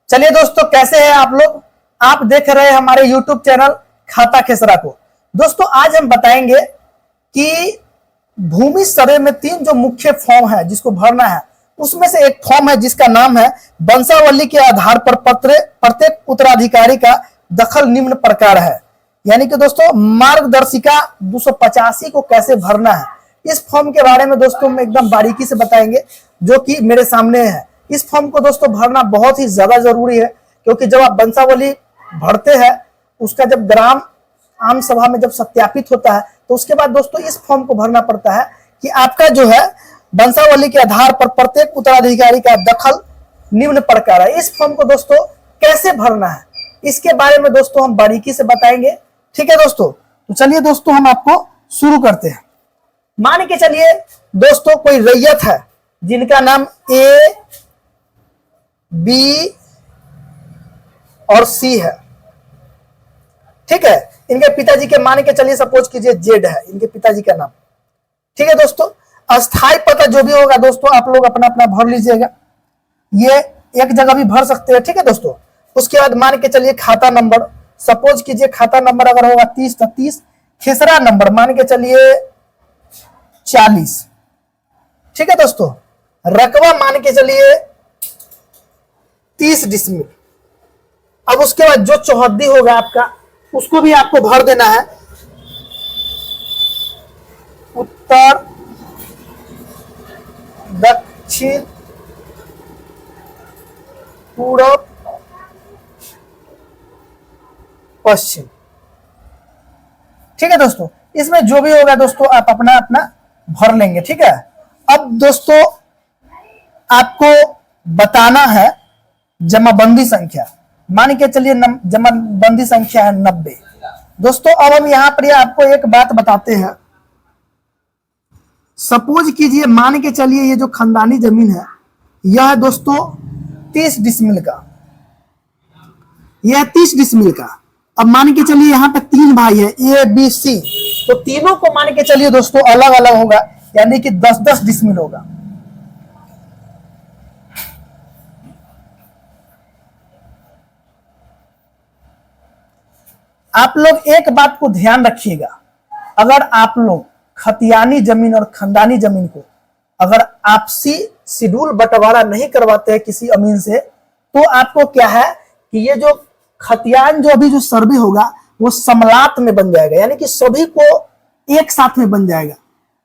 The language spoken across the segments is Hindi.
चलिए दोस्तों, कैसे हैं आप लोग। आप देख रहे हैं हमारे YouTube चैनल खाता खेसरा को। दोस्तों आज हम बताएंगे कि भूमि सर्वे में 3 जो मुख्य फॉर्म है जिसको भरना है, उसमें से एक फॉर्म है जिसका नाम है वंशावली के आधार पर प्रत्येक उत्तराधिकारी का दखल निम्न प्रकार है। यानी कि दोस्तों मार्गदर्शिका 285 को कैसे भरना है, इस फॉर्म के बारे में दोस्तों हम एकदम बारीकी से बताएंगे, जो कि मेरे सामने है। इस फॉर्म को दोस्तों भरना बहुत ही ज्यादा जरूरी है, क्योंकि जब आप वंशावली भरते हैं, उसका जब ग्राम आम सभा में जब सत्यापित होता है, तो उसके बाद दोस्तों इस फॉर्म को भरना पड़ता है कि आपका जो है वंशावली के आधार पर प्रत्येक उत्तराधिकारी का दखल निम्न प्रकार है। इस फॉर्म को दोस्तों कैसे भरना है, इसके बारे में दोस्तों हम बारीकी से बताएंगे। ठीक है दोस्तों, तो चलिए दोस्तों हम आपको शुरू करते हैं। मान के चलिए दोस्तों कोई रैयत है जिनका नाम ए, बी और सी है। ठीक है, इनके पिताजी के मान के चलिए सपोज कीजिए जेड है इनके पिताजी का नाम। ठीक है दोस्तों, अस्थाई पता जो भी होगा दोस्तों आप लोग अपना अपना भर लीजिएगा, ये एक जगह भी भर सकते हैं। ठीक है दोस्तों, उसके बाद मान के चलिए खाता नंबर, सपोज कीजिए खाता नंबर अगर होगा 30 तो 30, खेसरा नंबर मान के चलिए 40। ठीक है दोस्तों, रकबा मान के चलिए 30 डिसमिल। अब उसके बाद जो चौहद्दी होगा आपका, उसको भी आपको भर देना है। उत्तर, दक्षिण, पूर्व, पश्चिम। ठीक है दोस्तों, इसमें जो भी होगा दोस्तों आप अपना अपना भर लेंगे। ठीक है, अब दोस्तों आपको बताना है जमाबंदी संख्या। मान के चलिए जमाबंदी संख्या है 90। दोस्तों अब हम यहां पर आपको एक बात बताते हैं। सपोज कीजिए मान के चलिए ये जो खानदानी जमीन है यह है दोस्तों 30 डिसमिल का, यह 30 डिसमिल का। अब मान के चलिए यहाँ पे 3 भाई है ए बी सी, तो तीनों को मान के चलिए दोस्तों अलग अलग होगा, यानी कि 10-10 डिसमिल होगा। आप लोग एक बात को ध्यान रखिएगा, अगर आप लोग खतियानी जमीन और खानदानी जमीन को अगर आपसी शेड्यूल बंटवारा नहीं करवाते हैं किसी अमीन से, तो आपको क्या है कि ये जो खतियान जो अभी जो सर्वे होगा वो समलात में बन जाएगा, यानी कि सभी को एक साथ में बन जाएगा।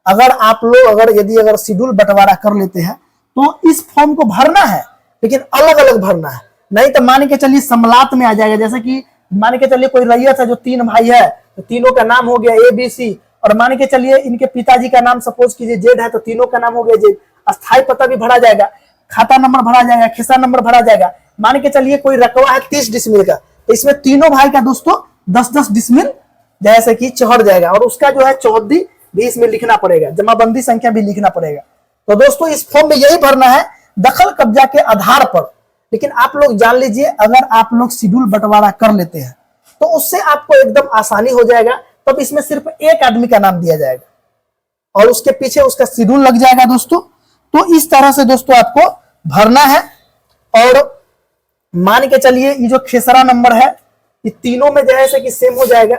अगर आप लोग अगर शेड्यूल बंटवारा कर लेते हैं तो इस फॉर्म को भरना है, लेकिन अलग अलग भरना है, नहीं तो मान के चलिए समलात में आ जाएगा। जैसे कि मान के चलिए कोई रैयत है जो 3 भाई है, तो तीनों का नाम हो गया ए बी सी, और मान के चलिए इनके पिताजी का नाम सपोज कीजिए जेड है, तो तीनों का नाम हो गया जेड। अस्थाई पता भी भरा जाएगा, खाता नंबर भरा जाएगा, खेसरा नंबर भरा जाएगा। मान के चलिए कोई रकबा है 30 डिसमिल का, तो इसमें तीनों भाई का दोस्तों 10-10 डिसमिल जैसे कि चढ़ जाएगा, और उसका जो है चौहद्दी भी इसमें लिखना पड़ेगा, जमाबंदी संख्या भी लिखना पड़ेगा। तो दोस्तों इस फॉर्म में यही भरना है दखल कब्जा के आधार पर। लेकिन आप लोग जान लीजिए, अगर आप लोग शेड्यूल बंटवारा कर लेते हैं तो उससे आपको एकदम आसानी हो जाएगा। तब इसमें सिर्फ एक आदमी का नाम दिया जाएगा और उसके पीछे उसका शेड्यूल लग जाएगा दोस्तों। तो इस तरह से दोस्तों आपको भरना है। और मान के चलिए ये जो खेसरा नंबर है ये तीनों में जैसे कि सेम हो जाएगा।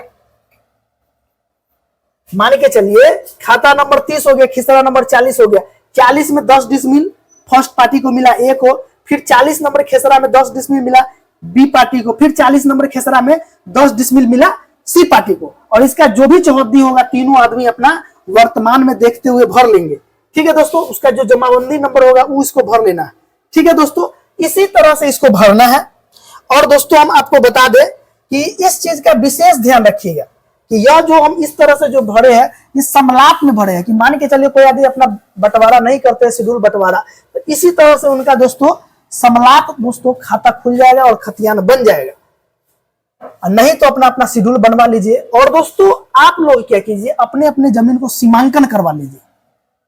मान के चलिए खाता नंबर 30 हो गया, खेसरा नंबर 40 हो गया। 40 में 10 डिसमिल फर्स्ट पार्टी को मिला ए को, फिर 40 नंबर खेसरा में 10 डिसमिल मिला बी पार्टी को, फिर 40 नंबर खेसरा में 10 डिसमिल मिला सी पार्टी को। और इसका जो भी चौहद्दी होगा तीनों आदमी अपना वर्तमान में देखते हुए भर लेंगे। ठीक है दोस्तों, उसका जो जमाबंदी नंबर होगा वो इसको भर लेना है। ठीक है दोस्तों, इसी तरह से इसको भरना है। और दोस्तों हम आपको बता दें कि इस चीज का विशेष ध्यान रखिएगा कि यह जो हम इस तरह से जो भरे हैं ये समलात में भरे हैं। कि मान के चलिए कोई आदमी अपना बंटवारा नहीं करते शेड्यूल बंटवारा, तो इसी तरह से उनका दोस्तों समलात दोस्तों खाता खुल जाएगा और खतियान बन जाएगा। नहीं तो अपना अपना शेड्यूल बनवा लीजिए। और दोस्तों आप लोग क्या कीजिए, अपने अपने जमीन को सीमांकन करवा लीजिए।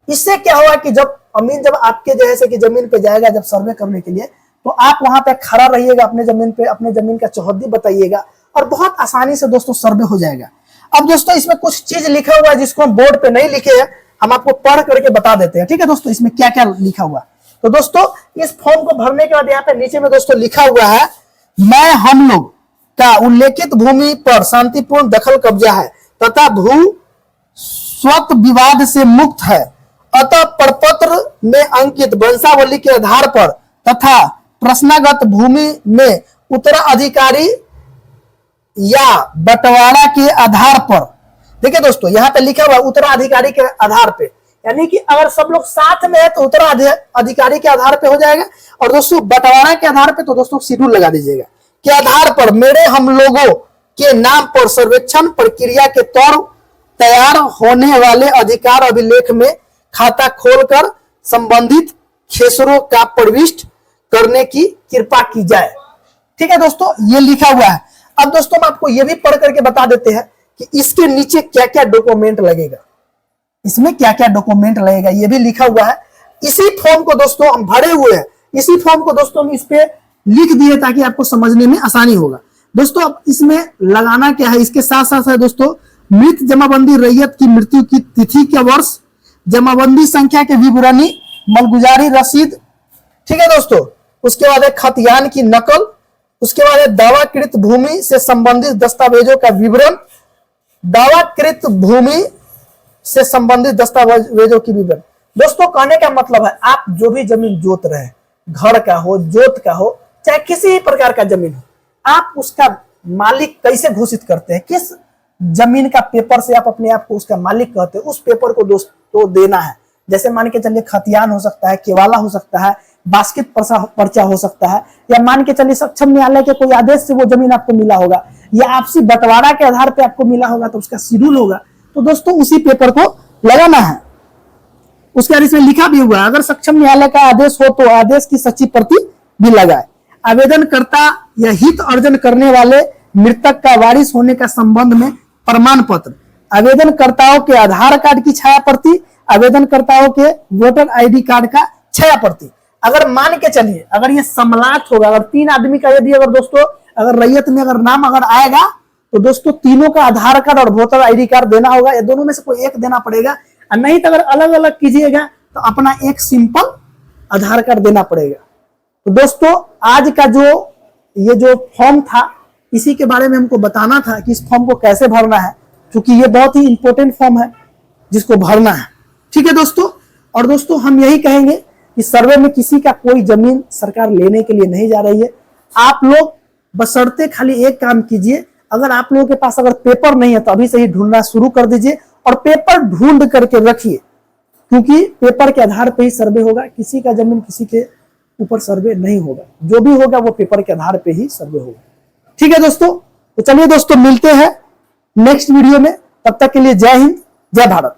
इससे क्या होगा कि जब अमीन जब आपके जैसे कि जमीन पे जाएगा जब सर्वे करने के लिए, तो आप वहां पे खड़ा रहिएगा, अपने जमीन पे अपने जमीन का चौहद्दी बताइएगा और बहुत आसानी से दोस्तों सर्वे हो जाएगा। अब दोस्तों इसमें कुछ चीज लिखा हुआ है जिसको हम बोर्ड पे नहीं लिखे हैं, हम आपको पढ़ करके बता देते हैं। ठीक है दोस्तों, इसमें क्या क्या लिखा हुआ। तो दोस्तों इस फॉर्म को भरने के बाद यहाँ पे नीचे में दोस्तों लिखा हुआ है, मैं हम लोग का उल्लेखित भूमि पर शांतिपूर्ण दखल कब्जा है तथा भू स्वत विवाद से मुक्त है, अतः प्रपत्र में अंकित वंशावली के आधार पर तथा प्रश्नागत भूमि में उत्तराधिकारी या बंटवारा के आधार पर, देखिए दोस्तों यहाँ पे लिखा हुआ उत्तराधिकारी के आधार पे, यानी कि अगर सब लोग साथ में है तो उत्तराधिकारी के आधार पे हो जाएगा, और दोस्तों बंटवारा के आधार पे तो दोस्तों शेड्यूल लगा दीजिएगा, के आधार पर मेरे हम लोगों के नाम पर सर्वेक्षण प्रक्रिया के तौर तैयार होने वाले अधिकार अभिलेख में खाता खोलकर संबंधित खेसरों का प्रविष्ट करने की कृपा की जाए। ठीक है दोस्तों, ये लिखा हुआ है। अब दोस्तों हम आपको ये भी पढ़ करके बता देते हैं कि इसके नीचे क्या क्या डॉक्यूमेंट लगेगा, इसमें क्या क्या डॉक्यूमेंट लगेगा, ये भी लिखा हुआ है। इसी फॉर्म को दोस्तों हम भरे हुए हैं, इसी फॉर्म को दोस्तों हम इस पे लिख दिए ताकि आपको समझने में आसानी होगा। दोस्तों अब इसमें लगाना क्या है, इसके साथ साथ है दोस्तों मृत जमाबंदी रैयत की मृत्यु की तिथि के वर्ष, जमाबंदी संख्या के विवरणी, मलगुजारी रसीद, ठीक है दोस्तों। उसके बाद है खतियान की नकल, उसके बाद है दावाकृत भूमि से संबंधित दस्तावेजों का विवरण, दावाकृत भूमि से संबंधित दस्तावेजों की विवरण। दोस्तों कहने का मतलब है आप जो भी जमीन जोत रहे हैं, घर का हो, जोत का हो, चाहे किसी भी प्रकार का जमीन हो, आप उसका मालिक कैसे घोषित करते हैं, किस जमीन का पेपर से आप अपने आप को उसका मालिक कहते हैं, उस पेपर को दोस्तों देना है। जैसे मान के चलिए खतियान हो सकता है, केवाला हो सकता है, बास्केट पर्चा हो सकता है, या मान के चलिए सक्षम न्यायालय के कोई आदेश से वो जमीन आपको मिला होगा, या आपसी बंटवारा के आधार पे आपको मिला होगा तो उसका शेड्यूल होगा। तो दोस्तों उसी पेपर को लगाना है। उसके बाद इसमें लिखा भी हुआ है अगर सक्षम न्यायालय का आदेश हो तो आदेश की सच्ची प्रति भी लगाए। आवेदनकर्ता या हित अर्जन करने वाले मृतक का वारिस होने का संबंध में प्रमाण पत्र, आवेदनकर्ताओं के आधार कार्ड की छाया प्रति, आवेदनकर्ताओं के वोटर आईडी कार्ड का छाया प्रति। अगर मान के चलिए अगर ये समलात होगा, अगर 3 आदमी का यदि अगर दोस्तों अगर रैयत में अगर नाम अगर आएगा तो दोस्तों तीनों का आधार कार्ड और वोटर आईडी कार्ड देना होगा, या दोनों में से कोई एक देना पड़ेगा, और नहीं तो अगर अलग अलग कीजिएगा तो अपना एक सिंपल आधार कार्ड देना पड़ेगा। तो दोस्तों आज का ये जो फॉर्म था इसी के बारे में हमको बताना था कि इस फॉर्म को कैसे भरना है, क्योंकि ये बहुत ही इंपॉर्टेंट फॉर्म है जिसको भरना है। ठीक है दोस्तों, और दोस्तों हम यही कहेंगे कि सर्वे में किसी का कोई जमीन सरकार लेने के लिए नहीं जा रही है। आप लोग बशर्ते खाली एक काम कीजिए, अगर आप लोगों के पास अगर पेपर नहीं है तो अभी से ही ढूंढना शुरू कर दीजिए, और पेपर ढूंढ करके रखिए, क्योंकि पेपर के आधार पे ही सर्वे होगा। किसी का जमीन किसी के ऊपर सर्वे नहीं होगा, जो भी होगा वो पेपर के आधार पे ही सर्वे होगा। ठीक है दोस्तों, तो चलिए दोस्तों मिलते हैं नेक्स्ट वीडियो में, तब तक के लिए जय हिंद, जय भारत।